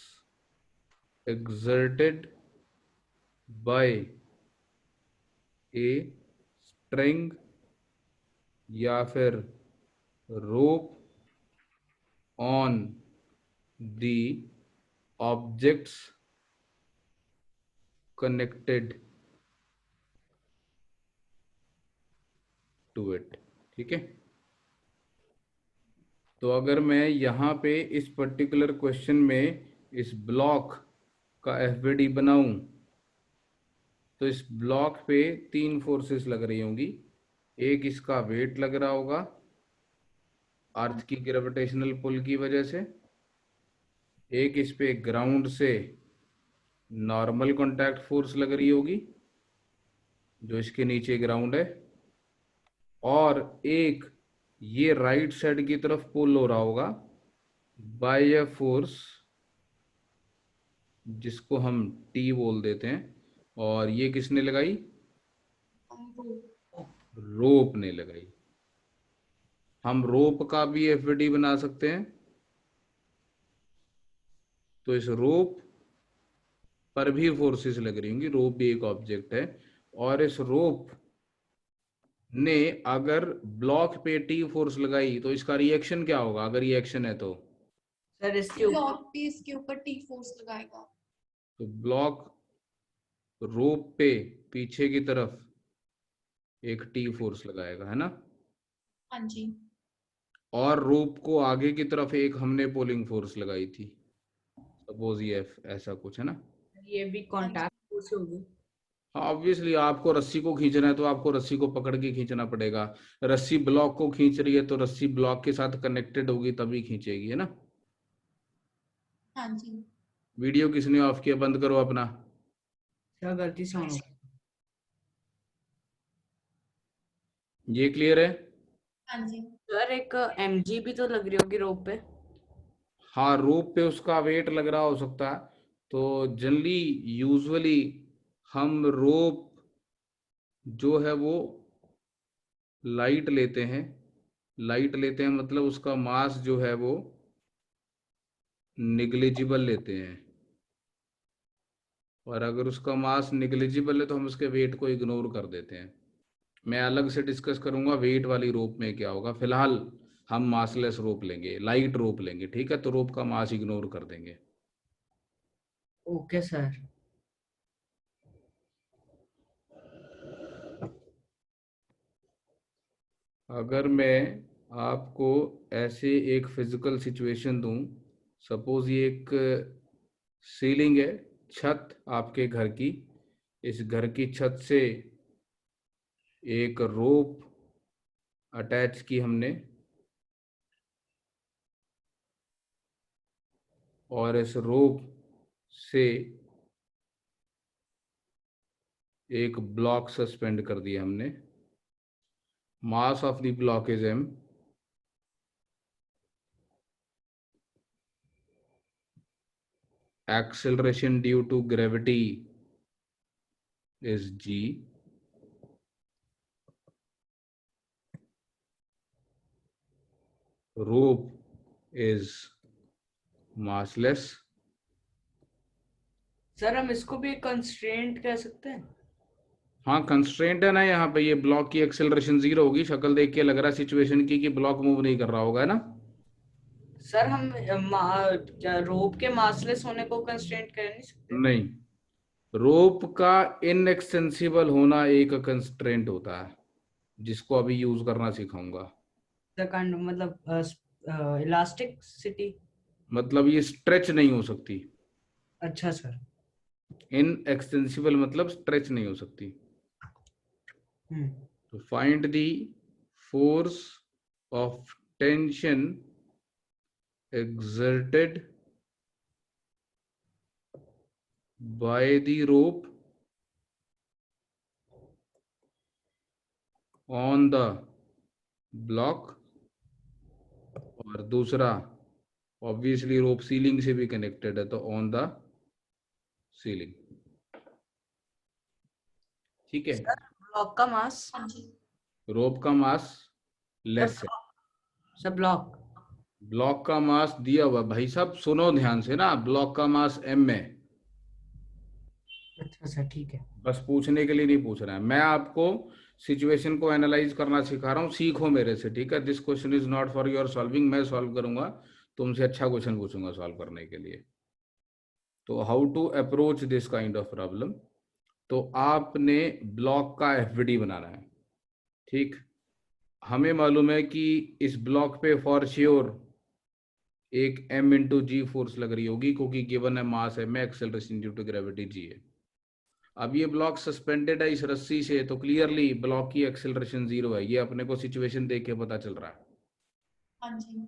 exerted by a string या फिर rope on the objects connected to it। ठीक है? तो अगर मैं यहाँ पे इस पर्टिकुलर क्वेश्चन में इस ब्लॉक का एफबीडी बनाऊं तो इस ब्लॉक पे 3 फोर्सेस लग रही होंगी। एक इसका वेट लग रहा होगा अर्थ की ग्रेविटेशनल पुल की वजह से, एक इस पे ग्राउंड से नॉर्मल कॉन्टैक्ट फोर्स लग रही होगी जो इसके नीचे ग्राउंड है, और एक ये राइट साइड की तरफ पुल हो रहा होगा बाय ए फोर्स जिसको हम टी बोल देते हैं, और ये किसने लगाई? रोप ने लगाई। हम रोप का भी एफबीडी बना सकते हैं। तो इस रोप पर भी फोर्सेस लग रही होंगी, रोप भी एक ऑब्जेक्ट है, और इस रोप ने अगर ब्लॉक पे टी फोर्स लगाई तो इसका रिएक्शन क्या होगा अगर ये एक्शन है तो? सर इसके ऊपर ब्लॉक पे इसके ऊपर टी फोर्स लगाएगा। तो ब्लॉक रोप पे पीछे की तरफ एक टी फोर्स लगाएगा, है ना? हाँ जी। और रोप को आगे की तरफ एक हमने पोलिंग फोर्स लगाई थी, सपोज ये ऐसा कुछ है ना। ये भी कॉन्टैक्ट फोर्स होगी। हाँ, ऑब्वियसली आपको रस्सी को खींचना है तो आपको रस्सी को पकड़ के खींचना पड़ेगा। रस्सी ब्लॉक को खींच रही है तो रस्सी ब्लॉक के साथ कनेक्टेड होगी तभी खींचेगी, है ना। हाँ जी। वीडियो किसने ऑफ किया? बंद करो अपना। क्या गलती से ऑन हो? ये क्लियर है? हाँ जी। सर एक एमजी भी तो लग रही होगी रोप पे। हाँ, रोप पे उसका वेट लग रहा हो सकता है। तो जनरली यूजुअली हम रोप जो है वो लाइट लेते हैं। लाइट लेते हैं मतलब उसका मास जो है वो निग्लिजिबल लेते हैं, और अगर उसका मास निग्लिजिबल है तो हम उसके वेट को इग्नोर कर देते हैं। मैं अलग से डिस्कस करूंगा वेट वाली रोप में क्या होगा। फिलहाल हम मासलेस रोप लेंगे, लाइट रोप लेंगे, ठीक है? तो रोप का मास इग्नोर कर देंगे। Okay sir. अगर मैं आपको ऐसे एक फिजिकल सिचुएशन दूं, सपोज ये एक सीलिंग है, छत आपके घर की, इस घर की छत से एक रोप अटैच की हमने, और इस रोप से एक ब्लॉक सस्पेंड कर दिया हमने। Mass of the block is m, acceleration due to gravity is g, rope is massless। Sir हम इसको भी कंस्ट्रेंट कह सकते हैं। हाँ, कंस्ट्रेंट है ना, यहाँ पे ये ब्लॉक की एक्सेलरेशन 0 होगी। शक्ल देख के लग रहा है सिचुएशन की कि ब्लॉक मूव नहीं कर रहा होगा, है ना। सर हम रोप के मासलेस होने को कंस्ट्रेंट कह नहीं सकते। नहीं, रोप का इनएक्सटेंसिबल होना एक कंस्ट्रेंट होता है जिसको अभी यूज करना सिखाऊंगा। मतलब इलास्टिसिटी। मतलब ये स्ट्रेच नहीं हो सकती। अच्छा सर। इनएक्सटेंसिबल मतलब स्ट्रेच नहीं हो सकती। तो find the force of tension exerted by the rope on the block, और दूसरा ऑब्वियसली रोप सीलिंग से भी कनेक्टेड है तो ऑन द सीलिंग। ठीक है। ब्लॉक का मास। हाँ जी। रोप का मास लेस है। सब ब्लॉक। ब्लॉक का मास दिया हुआ, भाई साहब सुनो ध्यान से ना, ब्लॉक का मास m है। अच्छा सर ठीक है। बस पूछने के लिए नहीं पूछ रहा है, मैं आपको सिचुएशन को एनालाइज करना सिखा रहा हूँ, सीखो मेरे से, ठीक है। This question is not for your solving, मैं सॉल्व करूंगा, तुमसे अच्छा क्वेश्चन पूछूंगा सॉल्व करने के लिए। तो how to approach this kind of problem. तो आपने ब्लॉक का एफबीडी बनाना है, ठीक। हमें मालूम है कि इस ब्लॉक पे फॉर श्योर एक m इंटू जी फोर्स लग रही होगी, क्योंकि गिवन है मास है में, acceleration due to gravity G है। अब ये ब्लॉक सस्पेंडेड है इस रस्सी से, तो क्लियरली ब्लॉक की एक्सेलरेशन 0 है, ये अपने को सिचुएशन देख के पता चल रहा है। हाँ जी।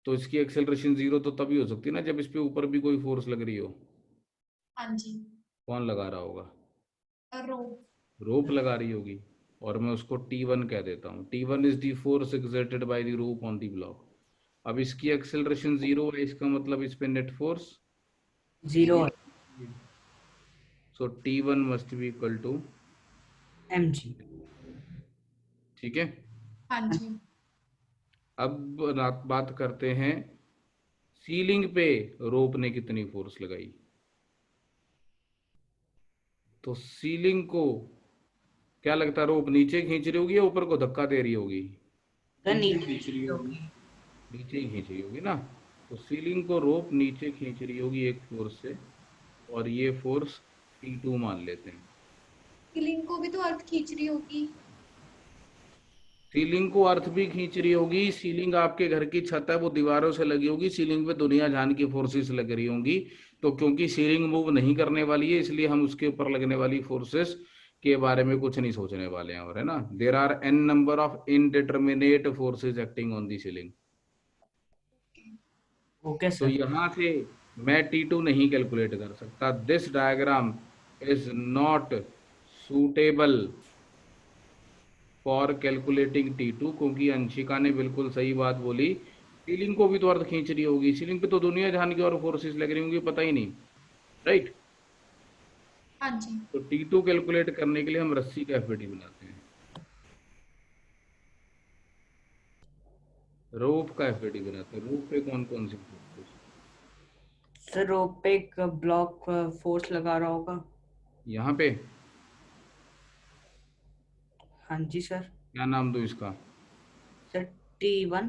तो इसकी एक्सेलरेशन 0 तो तभी हो सकती है ना जब इस पे ऊपर भी कोई फोर्स लग रही हो। हाँ जी। कौन लगा रहा होगा? रो। रोप लगा रही होगी, और मैं उसको T1 कह देता हूँ। T1 is the force exerted by the rope on the block. अब इसकी एक्सेलरेशन 0 है, इसका मतलब इस पे नेट फोर्स 0 है। So T1 must be equal to mg। ठीक है। हाँ जी। अब बात करते हैं सीलिंग पे रोप ने कितनी फोर्स लगाई। तो सीलिंग को क्या लगता है, रोप नीचे खींच रही होगी या ऊपर को धक्का दे रही होगी? सर नीचे नीचे खींच रही होगी। होगी। नीचे ही खींच रही होगी ना। तो सीलिंग को रोप नीचे खींच रही होगी एक फोर्स से, और ये फोर्स T2 मान लेते हैं। सीलिंग को भी तो अर्थ खींच रही होगी। सीलिंग को अर्थ भी खींच रही होगी। सीलिंग आपके घर की छत है, वो दीवारों से लगी होगी, सीलिंग पे दुनिया जान की फोर्सेस लग रही होंगी। तो क्योंकि सीलिंग मूव नहीं करने वाली है, इसलिए हम उसके ऊपर लगने वाली फोर्सेस के बारे में कुछ नहीं सोचने वाले हैं, और है ना, there are n number of indeterminate forces acting on the ceiling. Okay तो सर। यहां से मैं T2 नहीं कैलकुलेट कर सकता। This diagram is not suitable for calculating T2, क्योंकि अंशिका ने बिल्कुल सही बात बोली। सीलिंग को भी तो अर्थ खींच रही होगी, सीलिंग पे तो दुनिया जहान की और फोर्सेस लग रही होंगी, पता ही नहीं, राइट। हाँ जी। तो T2 कैलकुलेट करने के लिए हम रस्सी का एफडी बनाते हैं, रोप का एफडी बनाते हैं। रोप पे कौन कौन सी फोर्सेस? सर रोप पे एक ब्लॉक फोर्स लगा रहा होगा। यहाँ पे हाँ जी सर। क्या नाम दो इसका? Sir T1।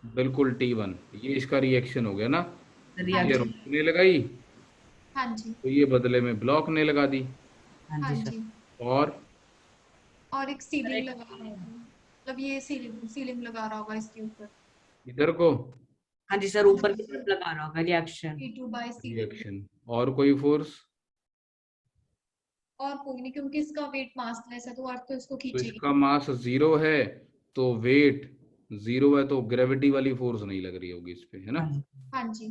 बिल्कुल T1। ये इसका रिएक्शन हो गया ना। हाँ ये रिएक्शन। जी। रोप ने लगाई, हाँ जी। तो ये बदले में ब्लॉक ने लगा दी। हाँ हाँ जी सर। जी। और और एक सीलिंग लगा रहा होगा, मतलब ये सीलिंग सीलिंग लगा रहा होगा इसके ऊपर। इधर को हाँ जी सर, ऊपर की तरफ लगा रहा होगा reaction. T2 bye ceiling. Reaction. और कोई फोर्स? और कोई नहीं, क्योंकि इसका वेट मासलेस है तो अर्थ तो इसको तो खींचेगी। इसका मास 0 है, तो वेट 0 है, तो ग्रेविटी वाली फोर्स नहीं लग रही होगी इस पे, है ना। हाँ जी। हाँ जी।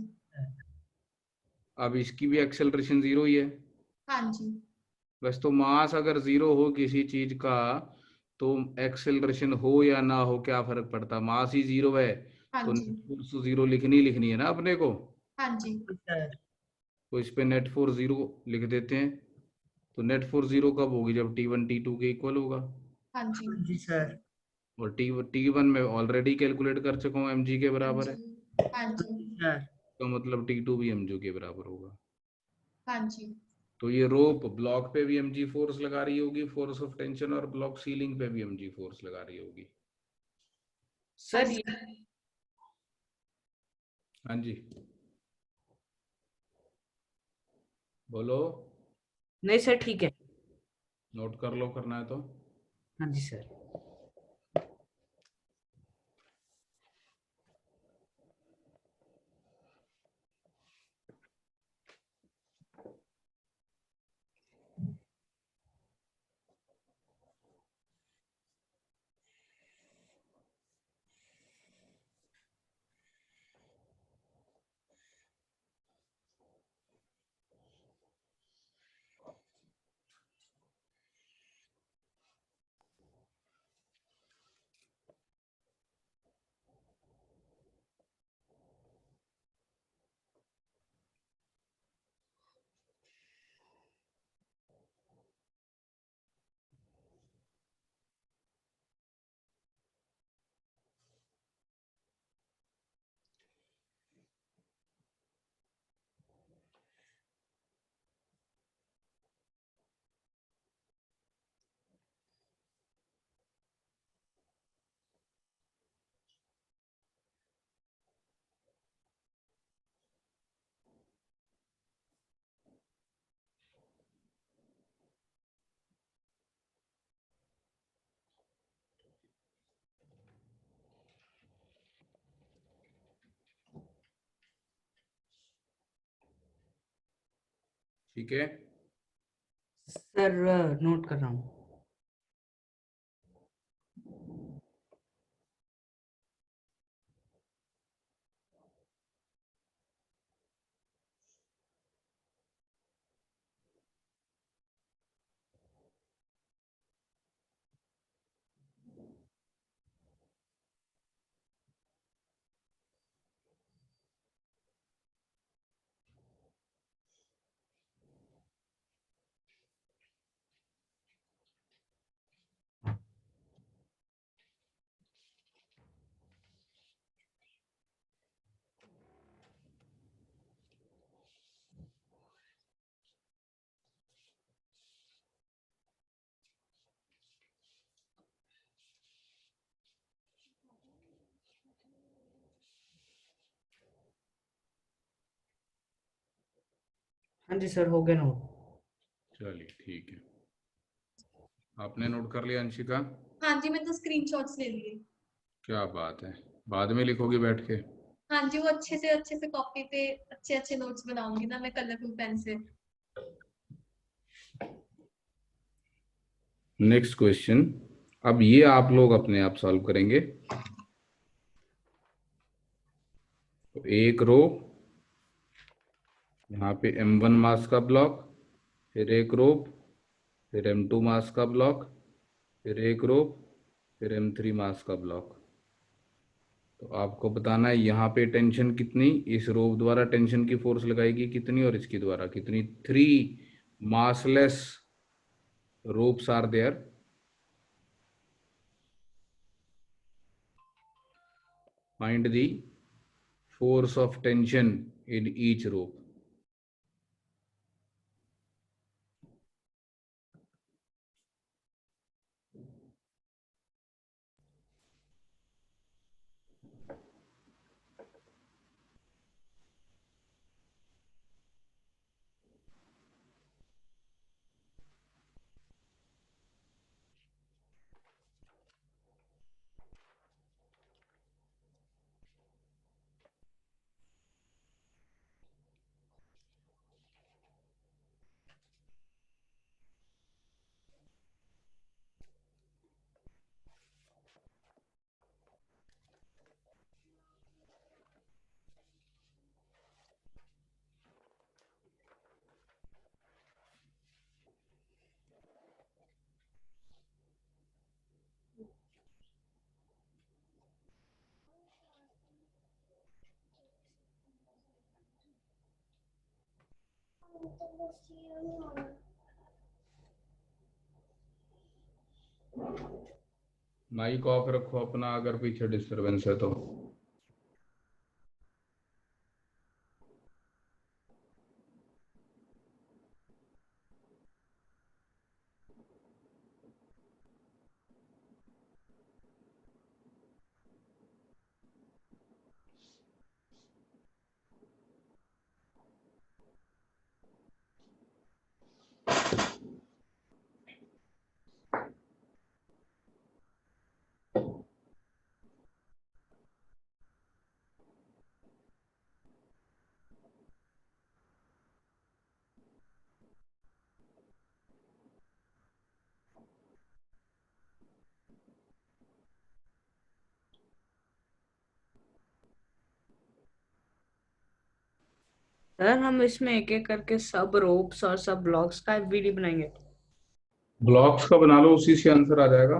अब इसकी भी एक्सेलरेशन 0 ही है। हाँ जी। बस तो मास अगर 0 हो किसी चीज का, तो एक्सेलरेशन हो या ना हो क्या फर्क पड़ता, मास ही 0 है। हाँ तो जी। नेट फोर्स 0 लिखनी है ना अपने को। हाँ जी। सर। तो इस पे नेट फोर्स 0 लिख देते हैं। तो नेट फोर्स 0 कब होगी? जब T1 T2 के इक्वल होगा। हाँ जी। हाँ जी सर। और T1 में ऑलरेडी कैलकुलेट कर चुका हूँ, mg के हाँ बराबर जी। है। हाँ जी। सर। तो मतलब T2 भी mg के बराबर होगा। हाँ जी। तो ये रोप ब्लॉक पे भी mg फोर्स लगा रही होगी, फोर्स ऑफ टेंशन, और ब्लॉक सीलिंग पे भी mg फोर्स लगा रही होगी। हाँ सर जी। हाँ जी, बोलो। नहीं सर, ठीक है। नोट कर लो, करना है तो। हाँ जी सर। ठीक है। सर नोट कर रहा हूँ। हाँ जी सर, हो गया नोट। चलिए ठीक है, आपने नोट कर लिया अंशिका? हाँ जी, मैं तो स्क्रीनशॉट्स ले लिए। क्या बात है, बाद में लिखोगी बैठ के? हाँ जी, वो अच्छे से कॉपी पे अच्छे अच्छे नोट्स बनाऊंगी ना मैं कलरफुल पेन से। नेक्स्ट क्वेश्चन, अब ये आप लोग अपने आप सॉल्व करेंगे। तो एक रो, यहाँ पे m1 मास का ब्लॉक, फिर एक रो, फिर m2 मास का ब्लॉक, फिर एक रो, फिर m3 मास का ब्लॉक। तो आपको बताना है यहाँ पे टेंशन कितनी, इस रो द्वारा टेंशन की फोर्स लगाएगी कितनी, और इसकी द्वारा कितनी। 3 massless ropes are there. Find the force of tension in each rope. Mic off रखो अपना, अगर पीछे डिस्टरबेंस है तो। सर हम इसमें एक एक करके सब रोप्स और सब ब्लॉक्स का वीडियो बनाएंगे। ब्लॉक्स का बना लो, उसी से आंसर आ जाएगा।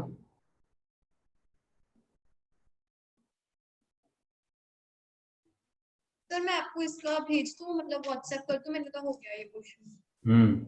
सर मैं आपको इसका भेज दूँ, मतलब व्हाट्सएप कर दूँ, मैंने तो हो गया ये क्वेश्चन। हम्म।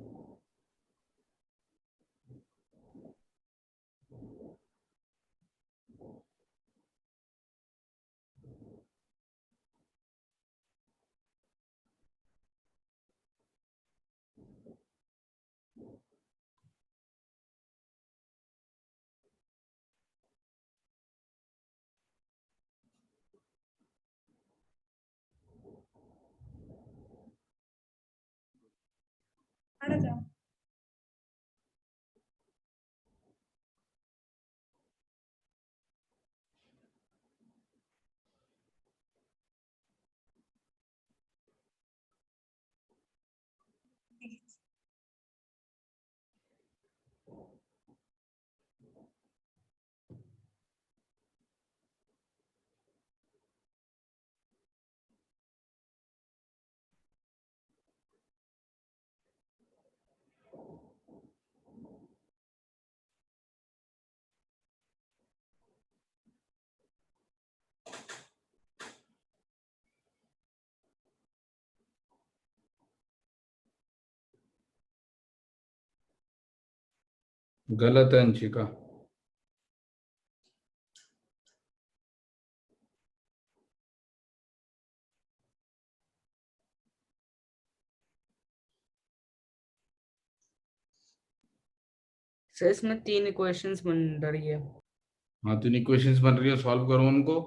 आ जाओ। गलत है अंशिका। सर इसमें 3 इक्वेशंस बन रही है। हाँ, तो इक्वेशंस बन रही है, सॉल्व करो उनको।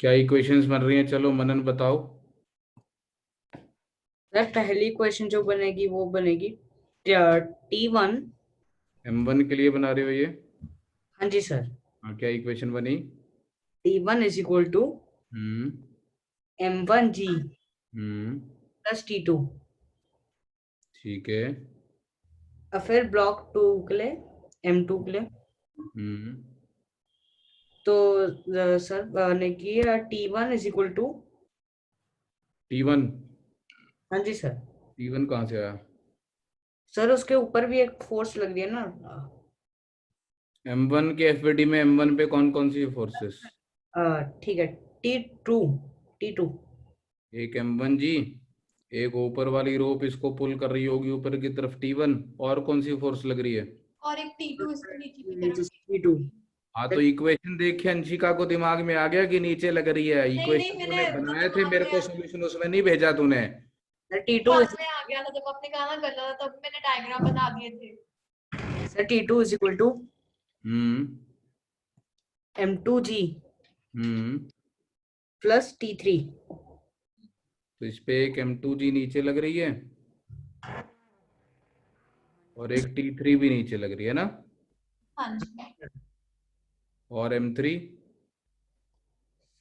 क्या इक्वेशंस बन रही हैं? चलो मनन बताओ। सर पहली इक्वेशन जो बनेगी वो बनेगी T1। M1 के लिए बना रहे हो ये? हाँ जी सर। हाँ, क्या इक्वेशन बनी? T1 is equal to hmm. M1G hmm. Plus T2। ठीक है। और फिर ब्लॉक 2 के लिए M2 के लिए हम्म। तो सर बनेगी T1 is equal to. T1। हाँ जी सर। T1 कहाँ से आया? सर उसके ऊपर भी एक फोर्स लग रही है ना। M1 के FBD में M1 पे कौन कौन सी फोर्सेस? ठीक है। T2 T2। एक M1G, एक ऊपर वाली रोप इसको पुल कर रही होगी ऊपर की तरफ T1, और कौन सी फोर्स लग रही है? और एक T2 इसको नीचे की नीचे तरफ T2। हाँ, तो इक्वेशन देख के अंशिका को दिमाग में आ गया कि नीचे लग रही है। नहीं नहीं, इक्वेशन तूने मैंने तो बनाए थे, दिमाग मेरे में को सॉल्यूशन उसमें नहीं भेजा तूने। T2 दिमाग इज में आ गया था जब आपने कहा ना गलत, तब मैंने डायग्राम बना दिए थे। Sir T2 is equal to hmm. M2G hmm. Plus T3। तो इस पे एक M2G नीचे लग रही है और एक T3 भी नीचे लग रही है ना? हाँ जी। और M3?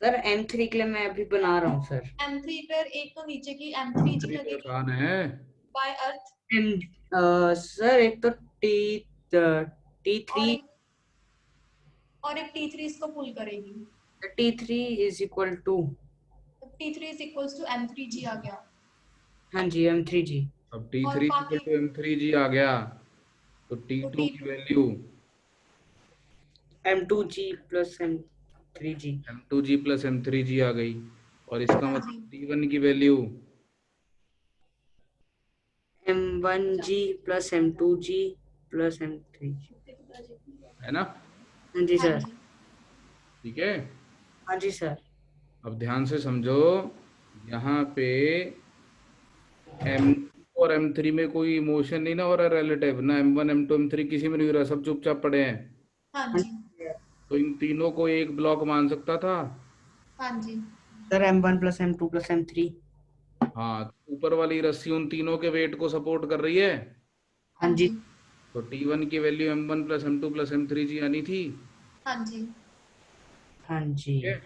सर M3 के लिए मैं अभी बना रहा हूँ सर। M3 पर एक तो नीचे की M3G M3 तो लगेगी आसान है। बाय अर्थ, सर एक तो T3। और एक T3 इसको पुल करेगी। T3 is equal to. T3 is equals to M3G आ गया। हाँ जी M3G। अब और T3 इक्वल बाकी टू M3G आ गया, तो तो T2 T की value M2G plus M3G। M2G plus M3G आ गई, और इसका हाँ जी। मतलब T1 की value M1G plus M2G plus M3G। है ना? हाँ जी हाँ सर। जी। ठीक है। हाँ जी सर। अब ध्यान से समझो, यहाँ पे M और M3 में कोई मोशन नहीं ना हो रहा, रिलेटिव ना M1 M2 M3 किसी में नहीं हो रहा, सब चुपचाप पड़े हैं। हाँ हाँ जी। जी तो इन तीनों को एक ब्लॉक मान सकता था। हाँ जी। Sir M1 plus M2 plus M3। हाँ, तो ऊपर वाली रस्सी उन तीनों के वेट को सपोर्ट कर रही है। हाँ हाँ जी। जी। तो T1 की value M1 plus M2 plus M3G आनी थी। हाँ जी। हाँ जी। ठीक है।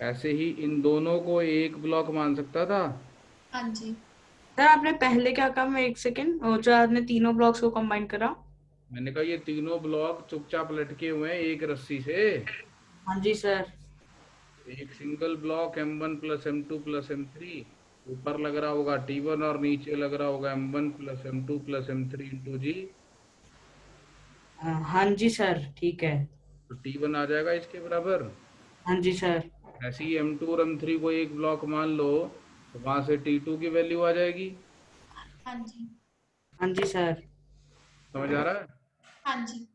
ऐसे ही इन दोनों को एक ब्लॉक मान सकता था। हाँ जी। सर आपने पहले क्या कहा, मैं एक सेकेंड, और जो आपने तीनों ब्लॉक्स को कंबाइन करा। मैंने कहा ये तीनों ब्लॉक चुपचाप लटके हुए हैं एक रस्सी से। हाँ जी सर। एक single block M1 plus M2 plus M3, ऊपर लग रहा होगा T1 और नीचे लग रहा होगा M1 plus M2 plus M3 into जी। हाँ जी सर ठीक है। तो T1 आ जाएगा इसके बराबर। हाँ जी सर। ऐसे ही M2 और M3 को एक ब्लॉक मान लो, तो वहां से T2 की वैल्यू आ जाएगी। हाँ जी। हाँ जी सर। समझ आ रहा है? हाँ जी।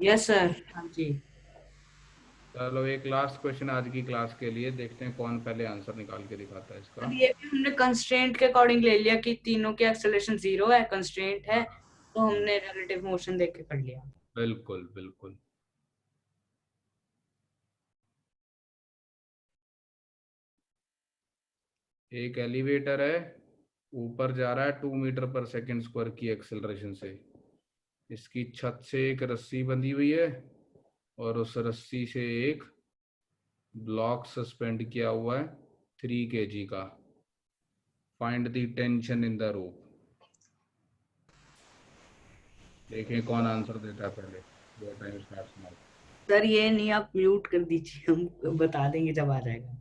Yes sir. हाँ जी। चलो, एक लास्ट क्वेश्चन आज की क्लास के लिए, देखते हैं कौन पहले आंसर निकाल के दिखाता है अब इसका। ये भी हमने कंस्ट्रेंट के अकॉर्डिंग ले लिया कि तीनों के एक्सेलरेशन 0 है, कंस्ट्रेंट है, तो हमने रिलेटिव मोशन देख के कर लिया। बिल्कुल बिल्कुल। एक एलिवेटर है, ऊपर जा रहा है 2 मीटर पर सेकंड स्क्वायर की एक्सेलरेशन से। इसकी छत से एक रस्सी बंधी हुई है और उस रस्सी से एक ब्लॉक सस्पेंड किया हुआ है 3 kg का। Find the tension in the rope. देखें कौन आंसर देता है पहले। Your time starts now. Sir ये नहीं, आप म्यूट कर दीजिए, हम बता देंगे जब आ जाएगा।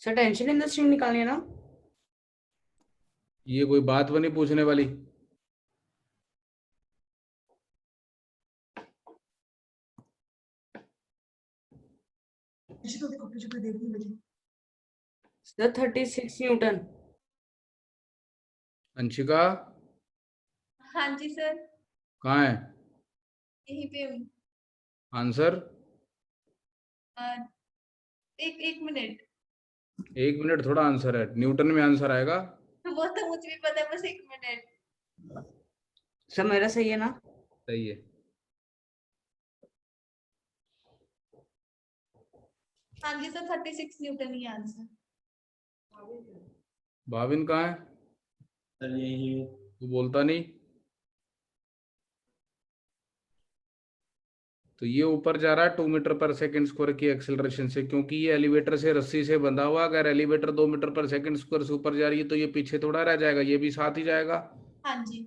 Sir tension in the string निकालनी है ना? ये कोई बात बनी पूछने वाली? Sir 36 Newton. अंशिका हाँ जी सर, कहाँ है? यहीं पे हूँ। आंसर? एक मिनट, 1 मिनट थोड़ा आंसर है, न्यूटन में आंसर आएगा। वो तो मुझे भी पता है, बस 1 मिनट। सर मेरा सही है ना? सही है। हाँ जी सर, 36 न्यूटन ही आंसर। भाविन कहाँ है? सर यही है। तू बोलता नहीं। तो ये ऊपर जा रहा है 2 मीटर पर सेकंड स्क्वायर की एक्सेलरेशन से, क्योंकि ये एलिवेटर से रस्सी से बंधा हुआ। अगर एलिवेटर 2 मीटर पर सेकंड स्क्वायर से ऊपर जा रही है तो ये पीछे थोड़ा रह जाएगा, ये भी साथ ही जाएगा। हाँ जी।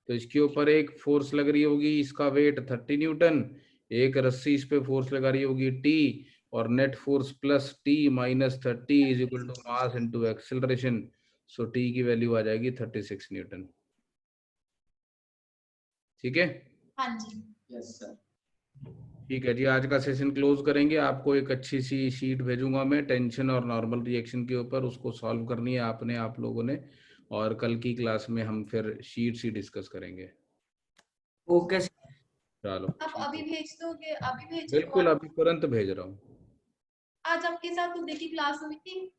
तो इसके ऊपर एक फोर्स लग रही होगी, इसका वेट 30 न्यूटन। एक रस्सी इस पे फोर्स लगा रही होगी टी, और net force plus T minus 30 is equal to mass into acceleration. So T की वैल्यू आ जाएगी 36 न्यूटन। ठीक है? हाँ जी। Yes sir. ठीक है जी, आज का सेशन क्लोज करेंगे। आपको एक अच्छी सी शीट भेजूंगा मैं टेंशन और नॉर्मल रिएक्शन के ऊपर, उसको सॉल्व करनी है आपने, आप लोगों ने। और कल की क्लास में हम फिर शीट ही डिस्कस करेंगे। Okay sir. चलो आप ठीक अभी है, भेज दोगे? अभी भेज दो बिल्कुल आज? अभी तुरंत भेज रहा हूँ। आज आपके साथ उदय की क्लास हुई थी।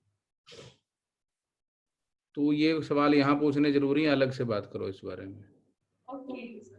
तो ये सवाल यहाँ पूछने जरूरी है? अलग से बात करो इस बारे में। ओके।